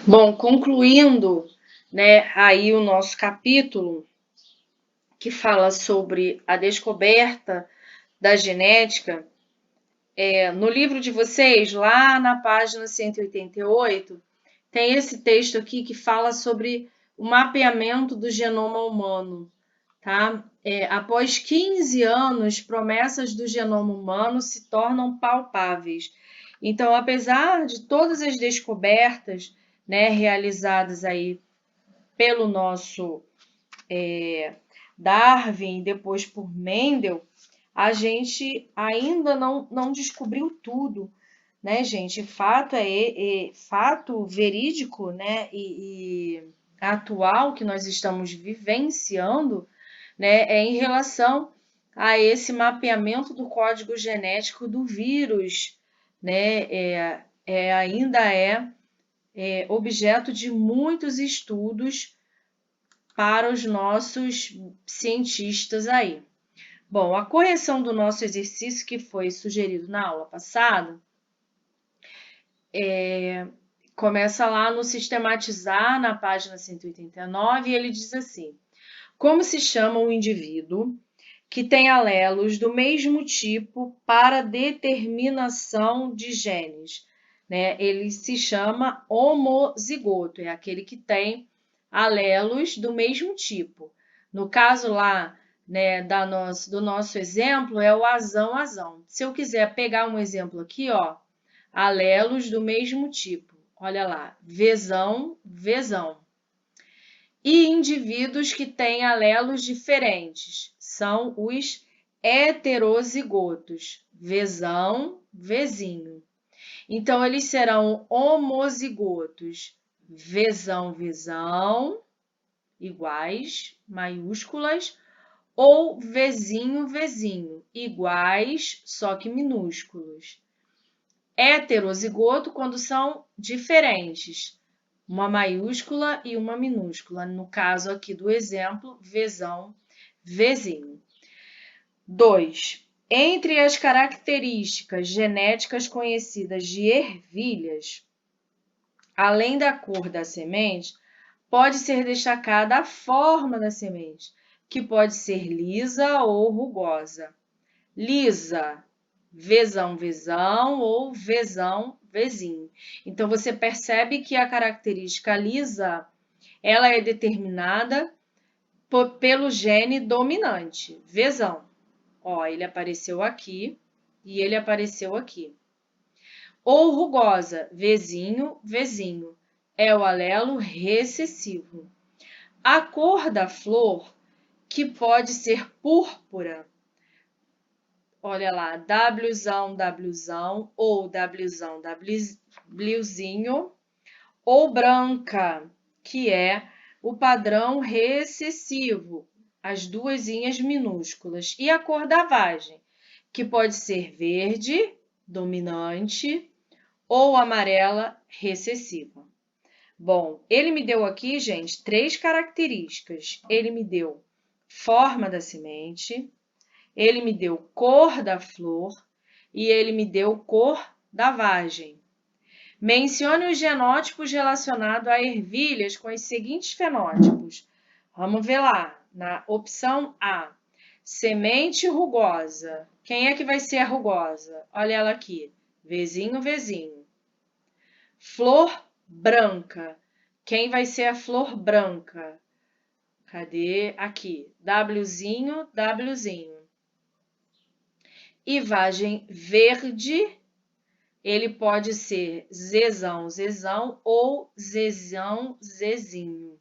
Bom, concluindo, né, aí o nosso capítulo que fala sobre a descoberta da genética, no livro de vocês, lá na página 188, tem esse texto aqui que fala sobre o mapeamento do genoma humano, tá? Após 15 anos, promessas do genoma humano se tornam palpáveis. Então, apesar de todas as descobertas, né, realizadas aí pelo nosso Darwin, depois por Mendel, a gente ainda não descobriu tudo, né, gente? Fato fato verídico, né, e atual que nós estamos vivenciando, né, é em relação a esse mapeamento do código genético do vírus, né, ainda é objeto de muitos estudos para os nossos cientistas aí. Bom, a correção do nosso exercício que foi sugerido na aula passada começa lá no sistematizar, na página 189, e ele diz assim: como se chama um indivíduo que tem alelos do mesmo tipo para determinação de genes? Né? Ele se chama homozigoto, é aquele que tem alelos do mesmo tipo. No caso lá, né, do nosso exemplo, é o azão-azão. Se eu quiser pegar um exemplo aqui, ó, alelos do mesmo tipo. Olha lá, Vzão, Vzão. E indivíduos que têm alelos diferentes são os heterozigotos, Vzão, Vzinho. Então, eles serão homozigotos, Vzão, Vzão, iguais, maiúsculas, ou Vzinho, Vzinho, iguais, só que minúsculos. Heterozigoto quando são diferentes, uma maiúscula e uma minúscula. No caso aqui do exemplo, Vzão, Vzinho. 2. Entre as características genéticas conhecidas de ervilhas, além da cor da semente, pode ser destacada a forma da semente, que pode ser lisa ou rugosa. Lisa, Vzão, Vzão ou Vzão, Vzinho. Então, você percebe que a característica lisa, ela é determinada pelo gene dominante, Vzão. Ó, ele apareceu aqui e ele apareceu aqui. Ou rugosa, Vzinho, Vzinho. É o alelo recessivo. A cor da flor, que pode ser púrpura, olha lá, Wzão, Wzão, ou Wzão, Wzinho, ou branca, que é o padrão recessivo, as duas inhas minúsculas. E a cor da vagem, que pode ser verde, dominante, ou amarela, recessiva. Bom, ele me deu aqui, gente, 3 características. Ele me deu forma da semente, ele me deu cor da flor e ele me deu cor da vagem. Mencione os genótipos relacionados a ervilhas com os seguintes fenótipos. Vamos ver lá, na opção A. Semente rugosa. Quem é que vai ser a rugosa? Olha ela aqui. Vzinho, Vzinho. Flor branca. Quem vai ser a flor branca? Cadê? Aqui. Wzinho, Wzinho. E vagem verde, ele pode ser Zzão, Zzão ou Zezão, Zezinho.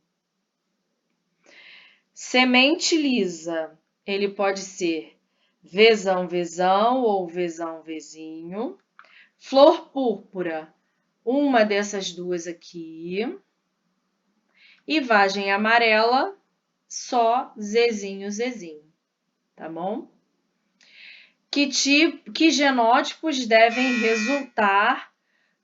Semente lisa, ele pode ser Vzão, Vzão ou Vzão, Vzinho. Flor púrpura, uma dessas duas aqui. E vagem amarela, só Zezinho, Zezinho. Tá bom? Que genótipos devem resultar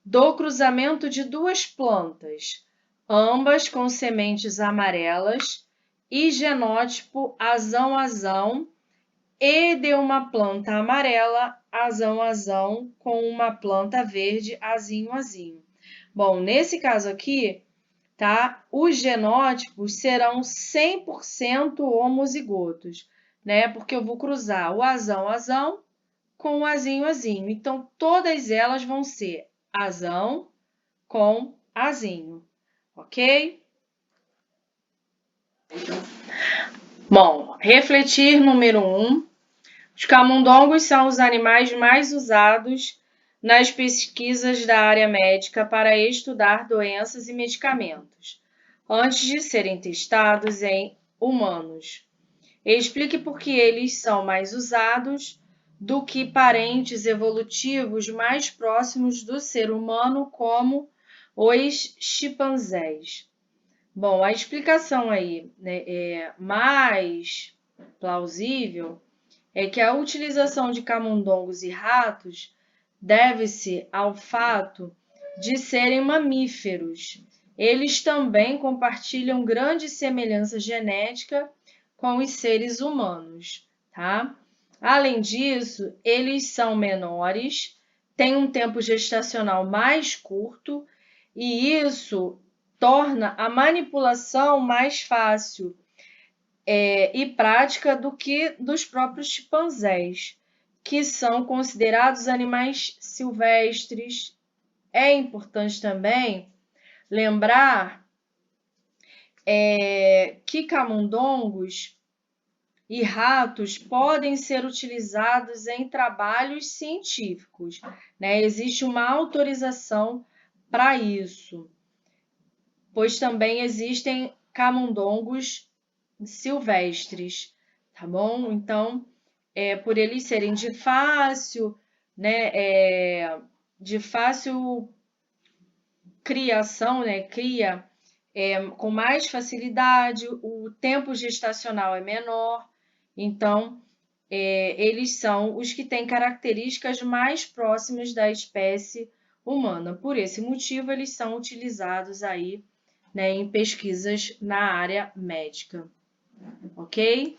do cruzamento de duas plantas, ambas com sementes amarelas, e genótipo azão-azão, e de uma planta amarela, azão-azão, com uma planta verde, azinho-azinho. Bom, nesse caso aqui, tá? Os genótipos serão 100% homozigotos, né? Porque eu vou cruzar o azão com o azinho. Então, todas elas vão ser azão com azinho, ok? Bom, refletir número 1. Os camundongos são os animais mais usados nas pesquisas da área médica para estudar doenças e medicamentos, antes de serem testados em humanos. Explique por que eles são mais usados do que parentes evolutivos mais próximos do ser humano, como os chimpanzés. Bom, a explicação aí, né, mais plausível é que a utilização de camundongos e ratos deve-se ao fato de serem mamíferos. Eles também compartilham grande semelhança genética com os seres humanos, tá? Além disso, eles são menores, têm um tempo gestacional mais curto e isso torna a manipulação mais fácil e prática do que dos próprios chimpanzés, que são considerados animais silvestres. É importante também lembrar que camundongos e ratos podem ser utilizados em trabalhos científicos, né? Existe uma autorização para isso, pois também existem camundongos silvestres, tá bom? Então, por eles serem de fácil, né, de fácil criação, né, cria com mais facilidade, o tempo gestacional é menor, então eles são os que têm características mais próximas da espécie humana. Por esse motivo, eles são utilizados aí, né, em pesquisas na área médica, ok?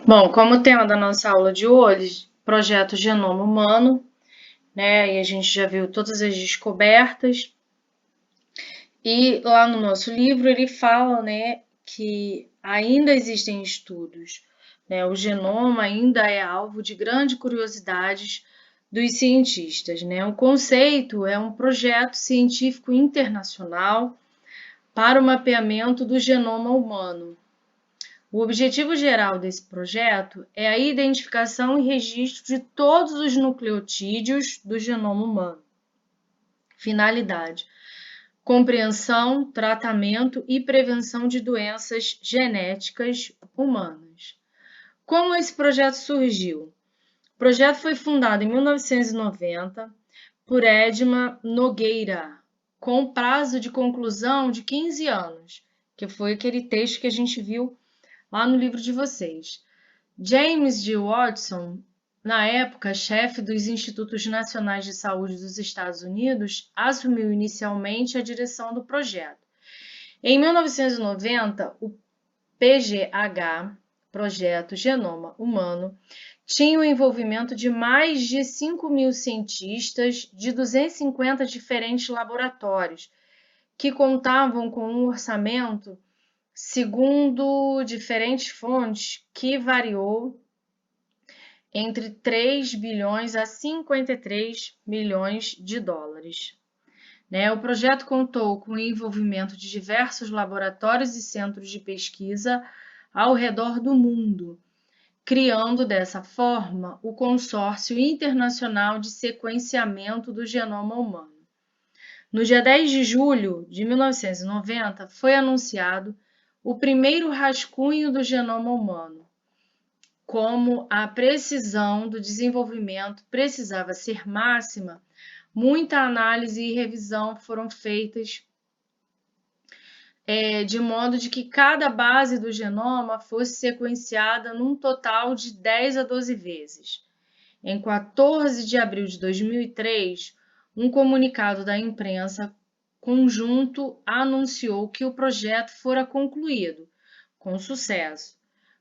Bom, como tema da nossa aula de hoje, projeto Genoma Humano, né? E a gente já viu todas as descobertas. E lá no nosso livro ele fala, né, que ainda existem estudos, né? O genoma ainda é alvo de grande curiosidade dos cientistas, né? O conceito é um projeto científico internacional para o mapeamento do genoma humano. O objetivo geral desse projeto é a identificação e registro de todos os nucleotídeos do genoma humano. Finalidade: compreensão, tratamento e prevenção de doenças genéticas humanas. Como esse projeto surgiu? O projeto foi fundado em 1990 por Edma Nogueira, com prazo de conclusão de 15 anos, que foi aquele texto que a gente viu lá no livro de vocês. James G. Watson, na época chefe dos Institutos Nacionais de Saúde dos Estados Unidos, assumiu inicialmente a direção do projeto. Em 1990, o PGH, Projeto Genoma Humano, tinha o envolvimento de mais de 5.000 cientistas de 250 diferentes laboratórios, que contavam com um orçamento, segundo diferentes fontes, que variou entre 3 bilhões a 53 milhões de dólares. O projeto contou com o envolvimento de diversos laboratórios e centros de pesquisa ao redor do mundo, criando dessa forma o Consórcio Internacional de Sequenciamento do Genoma Humano. No dia 10 de julho de 1990, foi anunciado o primeiro rascunho do genoma humano. Como a precisão do desenvolvimento precisava ser máxima, muita análise e revisão foram feitas de modo de que cada base do genoma fosse sequenciada num total de 10 a 12 vezes. Em 14 de abril de 2003, um comunicado da imprensa conjunto anunciou que o projeto fora concluído, com sucesso,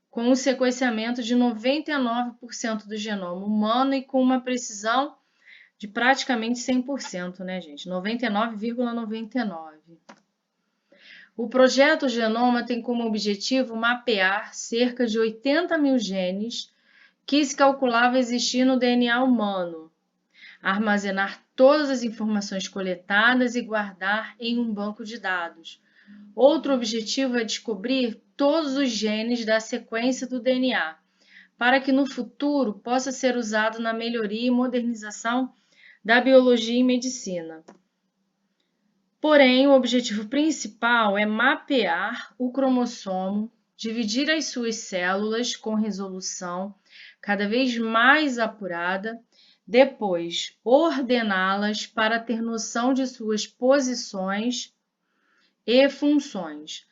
com o sequenciamento de 99% do genoma humano e com uma precisão de praticamente 100%, né, gente? 99,99%. O projeto Genoma tem como objetivo mapear cerca de 80 mil genes que se calculava existir no DNA humano, armazenar todas as informações coletadas e guardar em um banco de dados. Outro objetivo é descobrir todos os genes da sequência do DNA, para que no futuro possa ser usado na melhoria e modernização da biologia e medicina. Porém, o objetivo principal é mapear o cromossomo, dividir as suas células com resolução cada vez mais apurada, depois ordená-las para ter noção de suas posições e funções.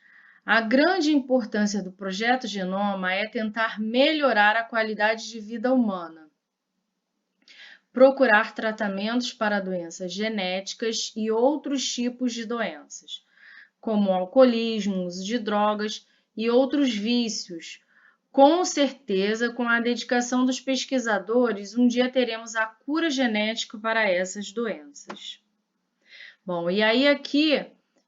A grande importância do projeto Genoma é tentar melhorar a qualidade de vida humana, procurar tratamentos para doenças genéticas e outros tipos de doenças, como alcoolismo, uso de drogas e outros vícios. Com certeza, com a dedicação dos pesquisadores, um dia teremos a cura genética para essas doenças. Bom, e aí aqui,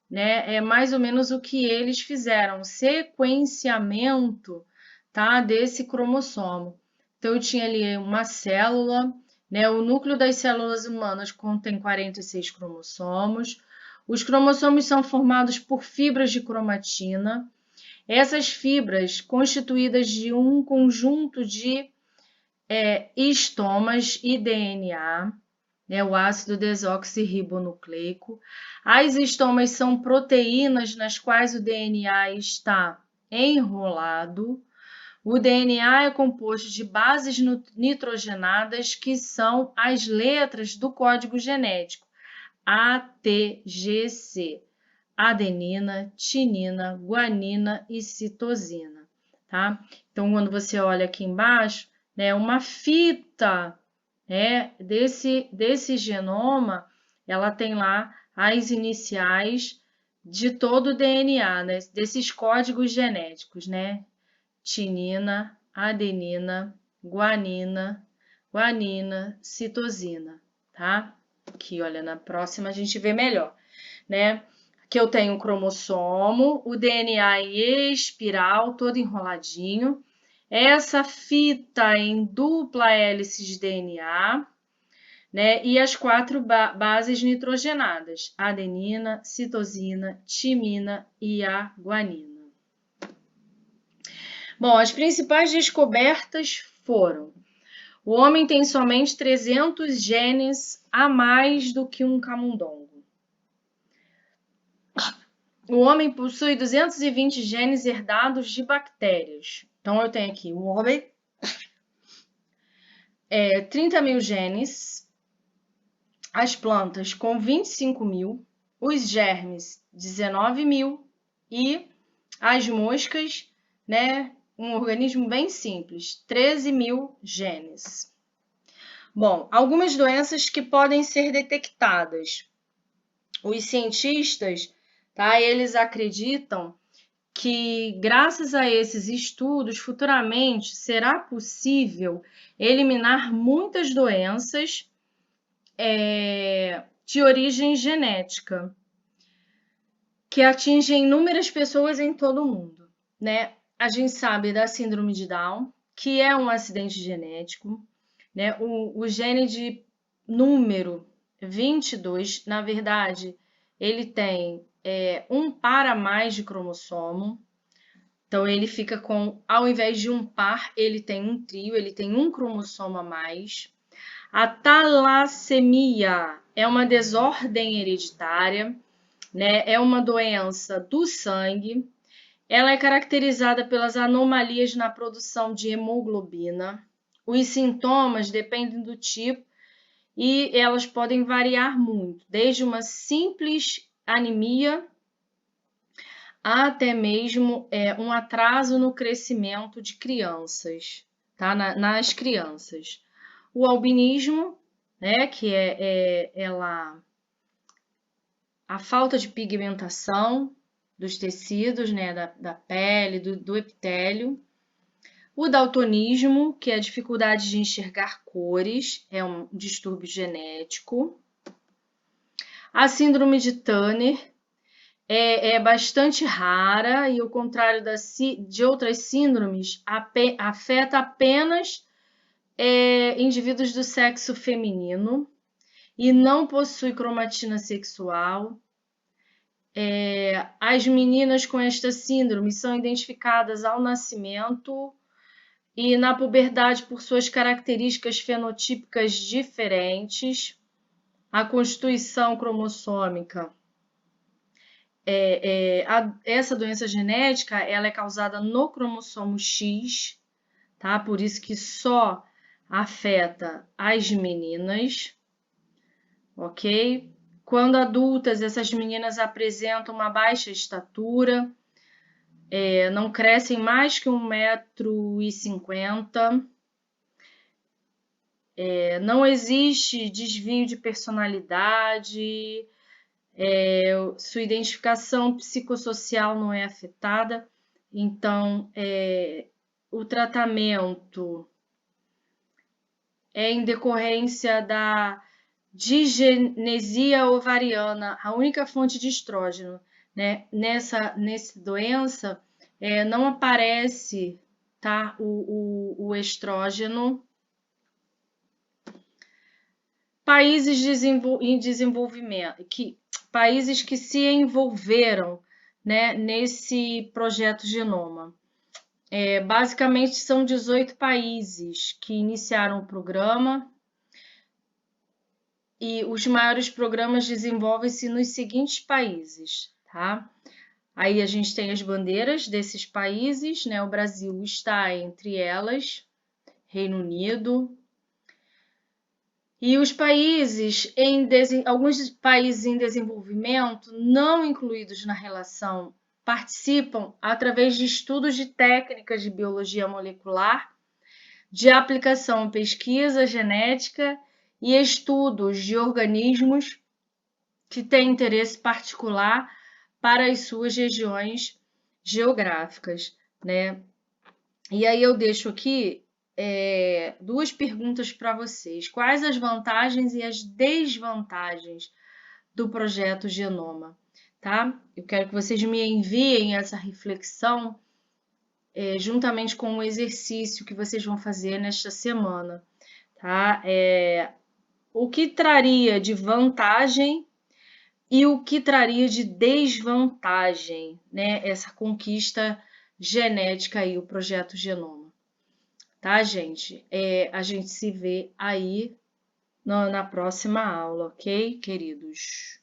né, é mais ou menos o que eles fizeram, sequenciamento, tá, desse cromossomo. Então, eu tinha ali uma célula, né, o núcleo das células humanas contém 46 cromossomos. Os cromossomos são formados por fibras de cromatina. Essas fibras, constituídas de um conjunto de histomas e DNA, né, o ácido desoxirribonucleico. As histomas são proteínas nas quais o DNA está enrolado. O DNA é composto de bases nitrogenadas, que são as letras do código genético, ATGC. Adenina, tinina, guanina e citosina, tá? Então, quando você olha aqui embaixo, né, uma fita, né, desse genoma, ela tem lá as iniciais de todo o DNA, né, desses códigos genéticos, né? Tinina, adenina, guanina, citosina, tá? Aqui, olha, na próxima a gente vê melhor, né? Que eu tenho um cromossomo, o DNA em espiral, todo enroladinho, essa fita em dupla hélice de DNA, né? E as 4 bases nitrogenadas, adenina, citosina, timina e a guanina. Bom, as principais descobertas foram: o homem tem somente 300 genes a mais do que um camundongo. O homem possui 220 genes herdados de bactérias. Então, eu tenho aqui o homem, 30 mil genes, as plantas com 25 mil, os germes 19 mil e as moscas, né, um organismo bem simples, 13 mil genes. Bom, algumas doenças que podem ser detectadas. Os cientistas, tá, eles acreditam que, graças a esses estudos, futuramente será possível eliminar muitas doenças de origem genética, que atingem inúmeras pessoas em todo o mundo, né? A gente sabe da síndrome de Down, que é um acidente genético, né? O gene de número 22, na verdade, ele tem um par a mais de cromossomo. Então, ele fica com, ao invés de um par, ele tem um trio, ele tem um cromossomo a mais. A talassemia é uma desordem hereditária, né? É uma doença do sangue. Ela é caracterizada pelas anomalias na produção de hemoglobina. Os sintomas dependem do tipo e elas podem variar muito, desde uma simples anemia até mesmo um atraso no crescimento de crianças, tá? Nas crianças. O albinismo, né, que a falta de pigmentação dos tecidos, né, da pele, do epitélio. O daltonismo, que é a dificuldade de enxergar cores, é um distúrbio genético. A síndrome de Turner é bastante rara e, ao contrário de outras síndromes, afeta apenas indivíduos do sexo feminino e não possui cromatina sexual. As meninas com esta síndrome são identificadas ao nascimento e na puberdade por suas características fenotípicas diferentes. A constituição cromossômica, essa doença genética, ela é causada no cromossomo X, tá? Por isso que só afeta as meninas, ok? Quando adultas, essas meninas apresentam uma baixa estatura, não crescem mais que 1,50 m. Não existe desvio de personalidade, sua identificação psicossocial não é afetada, então o tratamento é em decorrência da digenesia ovariana, a única fonte de estrógeno, né? Nessa doença não aparece, tá, o estrógeno. Países em desenvolvimento, países que se envolveram, né, nesse projeto Genoma. Basicamente são 18 países que iniciaram o programa e os maiores programas desenvolvem-se nos seguintes países, tá? Aí a gente tem as bandeiras desses países, né? O Brasil está entre elas, Reino Unido. E os países alguns países em desenvolvimento, não incluídos na relação, participam através de estudos de técnicas de biologia molecular, de aplicação em pesquisa genética e estudos de organismos que têm interesse particular para as suas regiões geográficas, né? E aí eu deixo aqui duas perguntas para vocês. Quais as vantagens e as desvantagens do projeto Genoma? Tá? Eu quero que vocês me enviem essa reflexão juntamente com o exercício que vocês vão fazer nesta semana. Tá? O que traria de vantagem e o que traria de desvantagem, né? Essa conquista genética e o projeto Genoma. Tá, gente? A gente se vê aí na próxima aula, ok, queridos?